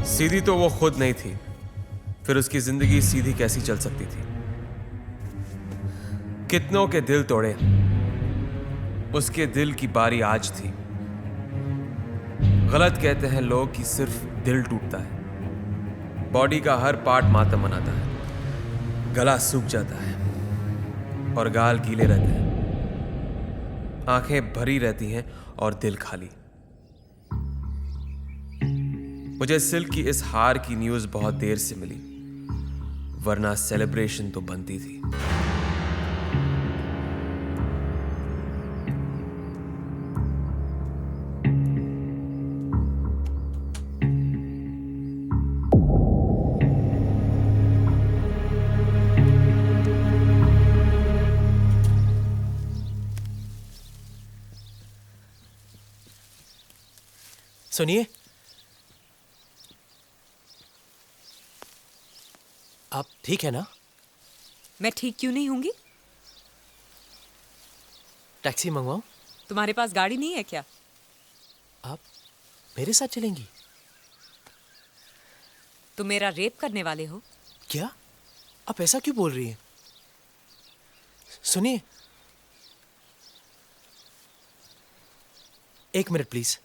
सीधी तो वो खुद नहीं थी, फिर उसकी जिंदगी सीधी कैसी चल सकती थी? कितनों के दिल तोड़े, उसके दिल की बारी आज थी। गलत कहते हैं लोग कि सिर्फ दिल टूटता है, बॉडी का हर पार्ट मातम मनाता है। गला सूख जाता है और गाल गीले रहते हैं, आंखें भरी रहती हैं और दिल खाली। मुझे सिल्क की इस हार की न्यूज़ बहुत देर से मिली, वरना सेलिब्रेशन तो बनती थी। सुनिए, आप ठीक है ना? मैं ठीक क्यों नहीं होंगी? टैक्सी मंगवाऊं? तुम्हारे पास गाड़ी नहीं है क्या? आप मेरे साथ चलेंगी? तुम मेरा रेप करने वाले हो? क्या? आप ऐसा क्यों बोल रही हैं? सुनिए, एक मिनट प्लीज।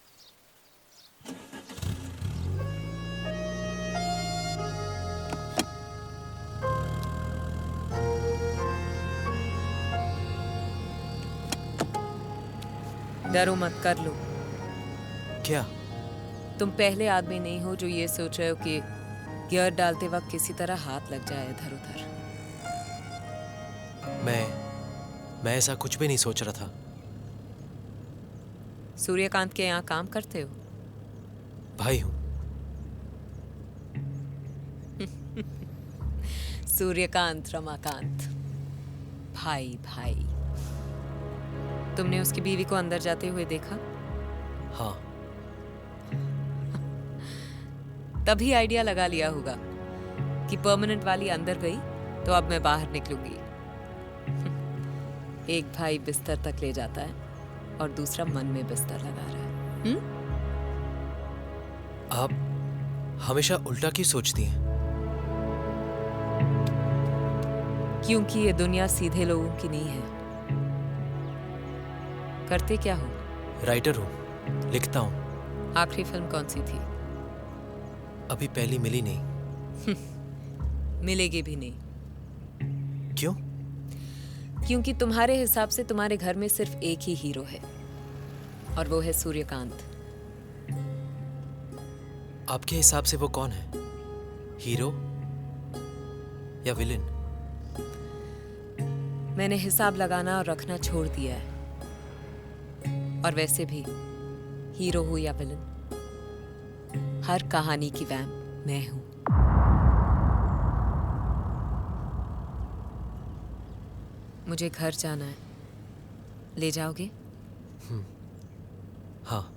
डरो मत, कर लो। क्या? तुम पहले आदमी नहीं हो जो ये सोच रहे हो कि गियर डालते वक्त किसी तरह हाथ लग जाए इधर उधर। मैं ऐसा कुछ भी नहीं सोच रहा था। सूर्यकांत के यहाँ काम करते हो? भाई हूं। सूर्यकांत रमाकांत, भाई भाई। तुमने उसकी बीवी को अंदर जाते हुए देखा? हाँ। तभी आइडिया लगा लिया होगा कि परमानेंट वाली अंदर गई तो अब मैं बाहर निकलूंगी। एक भाई बिस्तर तक ले जाता है और दूसरा मन में बिस्तर लगा रहा है। आप हमेशा उल्टा क्यों सोचती हैं? क्योंकि ये दुनिया सीधे लोगों की नहीं है। करते क्या हो? राइटर हूं, लिखता हूं। आखिरी फिल्म कौन सी थी? अभी पहली मिली नहीं। मिलेगी भी नहीं। क्यों? क्योंकि तुम्हारे हिसाब से तुम्हारे घर में सिर्फ एक ही हीरो है और वो है सूर्यकांत। आपके हिसाब से वो कौन है? हीरो या विलेन? मैंने हिसाब लगाना और रखना छोड़ दिया है। और वैसे भी हीरो हो या विलन, हर कहानी की वैम्प मैं हूं। मुझे घर जाना है, ले जाओगे? हाँ।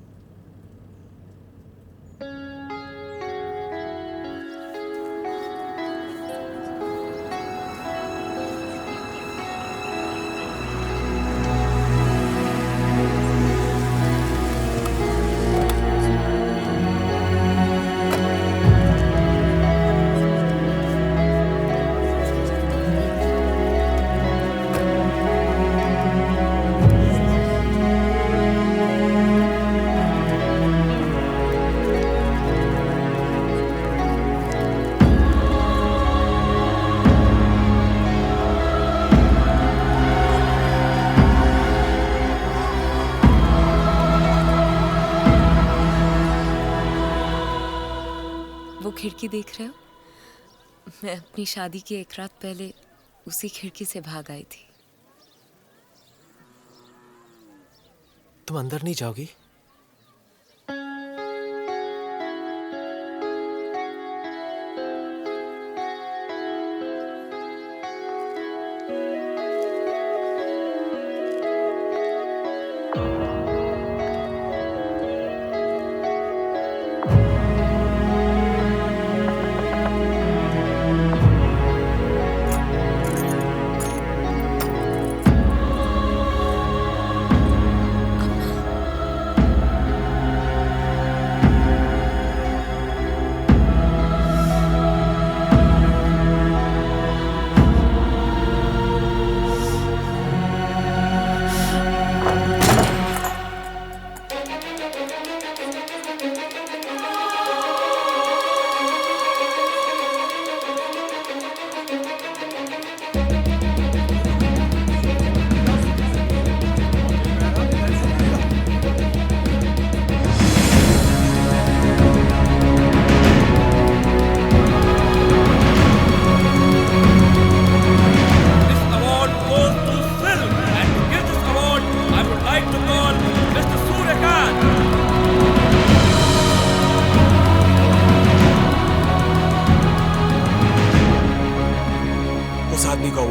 वो खिड़की देख रहे हो? मैं अपनी शादी की एक रात पहले उसी खिड़की से भाग आई थी। तुम अंदर नहीं जाओगी?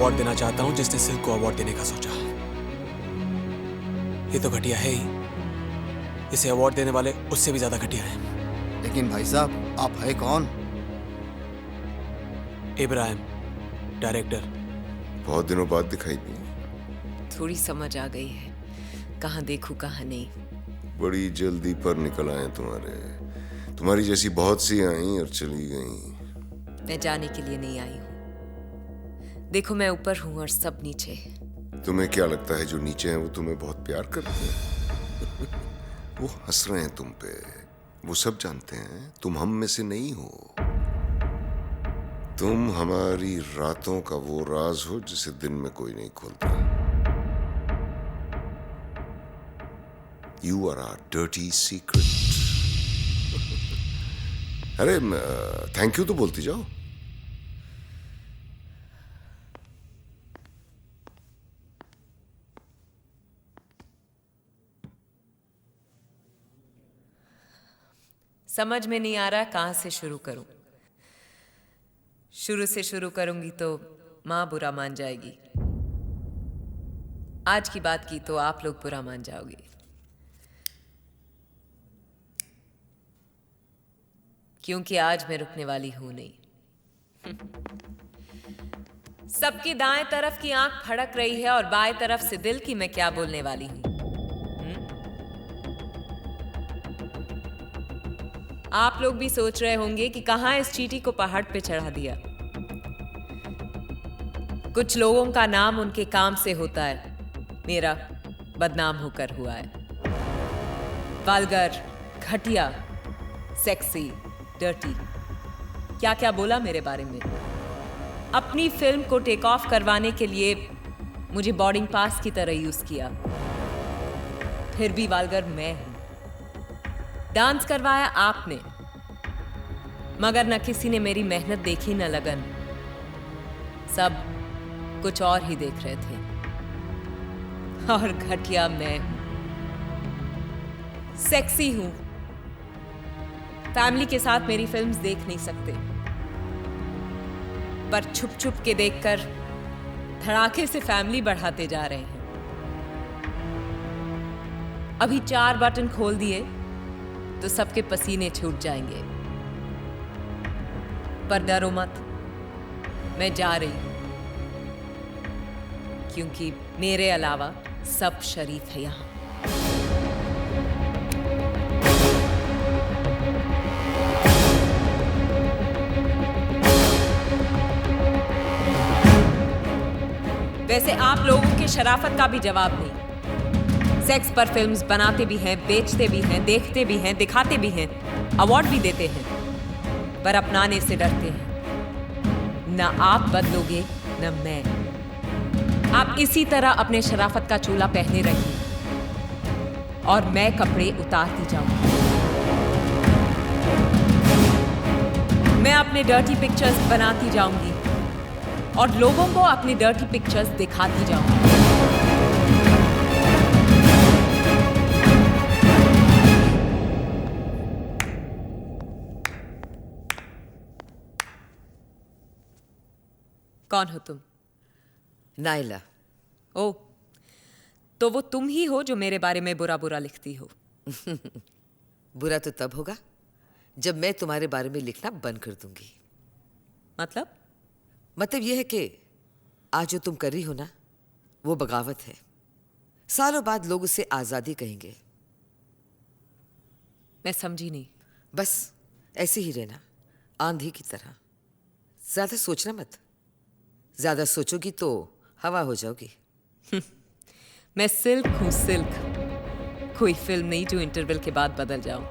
अवार्ड देना चाहता हूं जिसने सिल्क को अवार्ड देने का सोचा। ये तो घटिया है ही, इसे अवार्ड देने वाले उससे भी ज्यादा घटिया है। लेकिन भाई साहब, आप है कौन? इब्राहिम, डायरेक्टर। बहुत दिनों बाद दिखाई दी। थोड़ी समझ आ गई है, कहाँ देखूं कहाँ नहीं। बड़ी जल्दी पर निकल आए तुम्हारी जैसी बहुत सी आई और चली गई। मैं जाने के लिए नहीं आई हूँ। देखो, मैं ऊपर हूँ और सब नीचे। तुम्हें क्या लगता है जो नीचे हैं वो तुम्हें बहुत प्यार करते हैं? वो हंस रहे हैं तुम पे। वो सब जानते हैं तुम हम में से नहीं हो। तुम हमारी रातों का वो राज हो जिसे दिन में कोई नहीं खोलता। You are our dirty secret. अरे थैंक यू तो बोलती जाओ। समझ में नहीं आ रहा कहाँ से शुरू करूं। शुरू से शुरू करूंगी तो माँ बुरा मान जाएगी। आज की बात की तो आप लोग बुरा मान जाओगे। क्योंकि आज मैं रुकने वाली हूं नहीं। सबकी दाएं तरफ की आंख फड़क रही है और बाएं तरफ से दिल की मैं क्या बोलने वाली हूं। आप लोग भी सोच रहे होंगे कि कहां इस चींटी को पहाड़ पे चढ़ा दिया। कुछ लोगों का नाम उनके काम से होता है, मेरा बदनाम होकर हुआ है। वल्गर, घटिया, सेक्सी, डर्टी, क्या क्या बोला मेरे बारे में। अपनी फिल्म को टेक ऑफ करवाने के लिए मुझे बोर्डिंग पास की तरह यूज किया। फिर भी वल्गर मैं हूं। डांस करवाया आपने, मगर न किसी ने मेरी मेहनत देखी न लगन। सब कुछ और ही देख रहे थे। और घटिया मैं हूं, सेक्सी हूं। फैमिली के साथ मेरी फिल्म्स देख नहीं सकते, पर छुप छुप के देखकर धड़ाके से फैमिली बढ़ाते जा रहे हैं। अभी 4 बटन खोल दिए तो सबके पसीने छूट जाएंगे। पर डरो मत, मैं जा रही हूं, क्योंकि मेरे अलावा सब शरीफ है यहां। वैसे आप लोगों की शराफत का भी जवाब नहीं। सेक्स पर फिल्म्स बनाते भी हैं, बेचते भी हैं, देखते भी हैं, दिखाते भी हैं, अवार्ड भी देते हैं, पर अपनाने से डरते हैं। न आप बदलोगे न मैं। आप इसी तरह अपने शराफत का चोला पहने रहिए और मैं कपड़े उतारती जाऊंगी। मैं अपने डर्टी पिक्चर्स बनाती जाऊंगी और लोगों को अपनी डर्टी पिक्चर्स दिखाती जाऊंगी। कौन हो तुम? नाइला। ओ, तो वो तुम ही हो जो मेरे बारे में बुरा बुरा लिखती हो। बुरा तो तब होगा जब मैं तुम्हारे बारे में लिखना बंद कर दूंगी। मतलब यह है कि आज जो तुम कर रही हो ना, वो बगावत है। सालों बाद लोग उसे आजादी कहेंगे। मैं समझी नहीं। बस ऐसे ही रहना, आंधी की तरह। ज्यादा सोचना मत। ज्यादा सोचोगी तो हवा हो जाओगी। मैं सिल्क हूं, सिल्क। कोई फिल्म नहीं जो इंटरवल के बाद बदल जाऊं।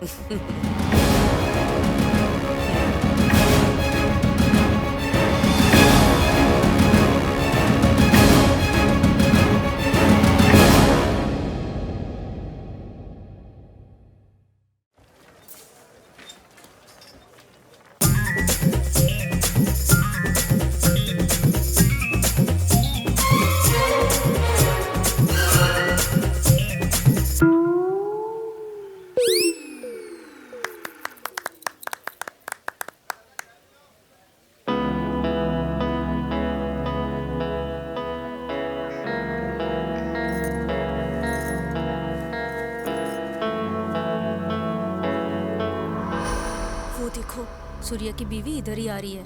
सूर्या की बीवी इधर ही आ रही है।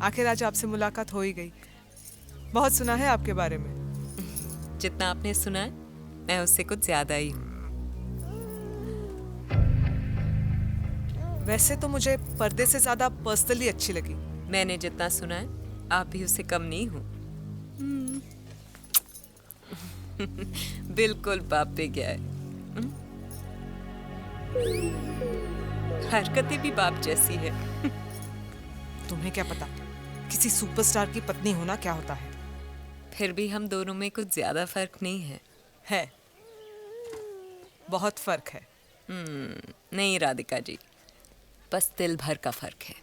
आखिर आज आपसे मुलाकात हो ही गई। बहुत सुना है आपके बारे में। जितना आपने सुना है मैं उससे कुछ ज्यादा ही हूँ। वैसे तो मुझे पर्दे से ज्यादा पर्सनली अच्छी लगी। मैंने जितना सुना है आप भी उससे कम नहीं हो। बिल्कुल बाप पे गया है। हरकतें भी बाप जैसी है। तुम्हें क्या पता किसी सुपरस्टार की पत्नी होना क्या होता है। फिर भी हम दोनों में कुछ ज्यादा फर्क नहीं है। बहुत फर्क है। नहीं राधिका जी, बस दिल भर का फर्क है।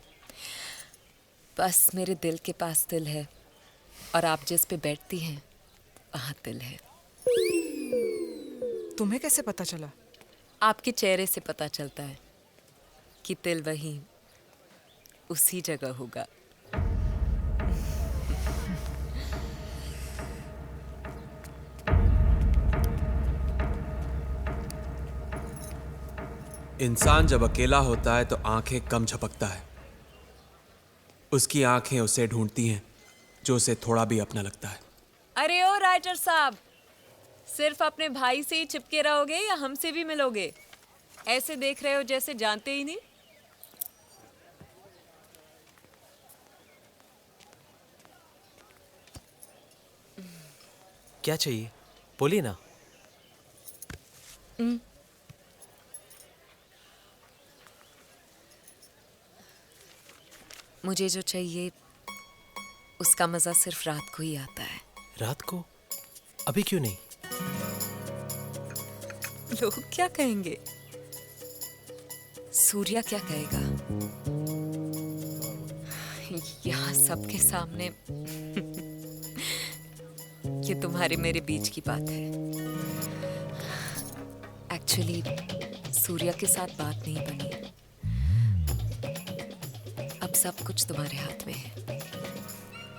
बस मेरे दिल के पास दिल है और आप जिस पे बैठती हैं वहां दिल है। तुम्हें कैसे पता चला? आपके चेहरे से पता चलता है कि दिल वहीं उसी जगह होगा। इंसान जब अकेला होता है तो आंखें कम झपकता है। उसकी आंखें उसे ढूंढती हैं जो उसे थोड़ा भी अपना लगता है। अरे ओ राइटर साहब, सिर्फ अपने भाई से ही चिपके रहोगे या हमसे भी मिलोगे? ऐसे देख रहे हो जैसे जानते ही नहीं। क्या चाहिए बोलिए ना। मुझे जो चाहिए उसका मजा सिर्फ रात को ही आता है। रात को? अभी क्यों नहीं? लोग क्या कहेंगे? सूर्या क्या कहेगा? यहाँ सबके सामने ये तुम्हारे मेरे बीच की बात है। एक्चुअली सूर्या के साथ बात नहीं बनी। अब सब कुछ तुम्हारे हाथ में है।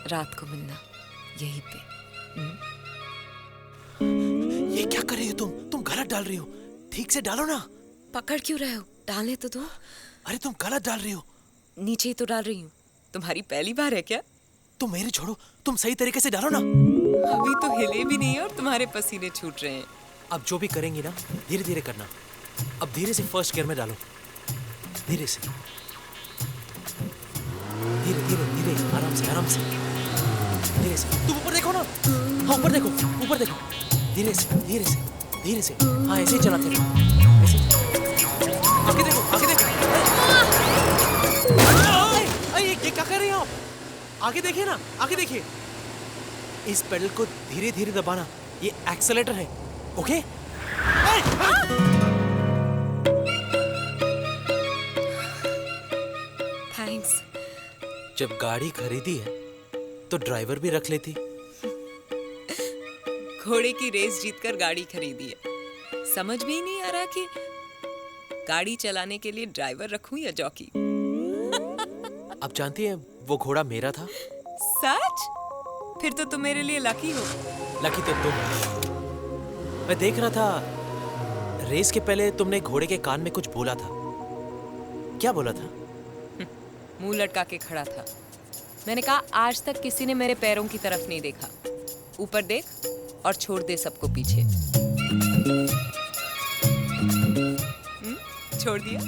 रात को मिलना यहीं पे। ये क्या कर रही हो तुम गलत डाल रही हो। ठीक से डालो ना। पकड़ क्यों रहे हो? डालने तो दो। अरे तुम गलत डाल रही हो। नीचे ही तो डाल रही हूँ। तुम्हारी पहली बार है क्या? तुम मेरी छोड़ो, तुम सही तरीके से डालो ना। अभी तो हिले भी नहीं है और तुम्हारे पसीने छूट रहे हैं। अब जो भी करेंगी ना धीरे धीरे करना। अब धीरे से फर्स्ट गियर में डालो। धीरे से, धीरे धीरे धीरे, आराम से आराम से, धीरे से। तुम ऊपर देखो ना। हाँ ऊपर देखो, ऊपर देखो। धीरे से धीरे से धीरे से। हाँ ऐसे ही चलाते रहो, ऐसे। आगे देखो, आगे देखो। ये क्या कर रहे हो आप? आगे देखिए ना, आगे देखिए। इस पेडल को धीरे धीरे दबाना, ये एक्सेलेरेटर है। ओके? थैंक्स। जब गाड़ी खरीदी है तो ड्राइवर भी रख लेती। घोड़े की रेस जीतकर गाड़ी खरीदी है। समझ में ही नहीं आ रहा कि गाड़ी चलाने के लिए ड्राइवर रखूं या जॉकी। आप जानती हैं वो घोड़ा मेरा था। सच? फिर तो तुम मेरे लिए लकी हो। लकी तो तुम हो। मैं देख रहा था रेस के पहले तुमने घोड़े के कान में कुछ बोला था। क्या बोला था? मुंह लटका के खड़ा था। मैंने कहा आज तक किसी ने मेरे पैरों की तरफ नहीं देखा। ऊपर देख और छोड़ दे सबको पीछे। छोड़ दिया।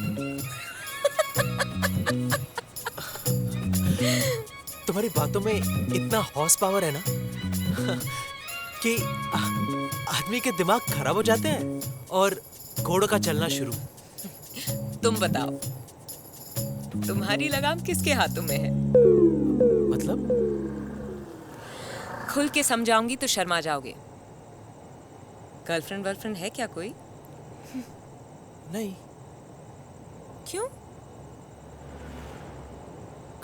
तुम्हारी बातों में इतना हॉर्स पावर है ना कि आदमी के दिमाग खराब हो जाते हैं और घोड़ों का चलना शुरू। तुम बताओ, तुम्हारी लगाम किसके हाथों में है? मतलब? खुल के समझाऊंगी तो शर्मा जाओगे। गर्लफ्रेंड वर्लफ्रेंड है क्या कोई? नहीं। क्यों?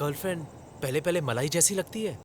गर्लफ्रेंड पहले पहले मलाई जैसी लगती है।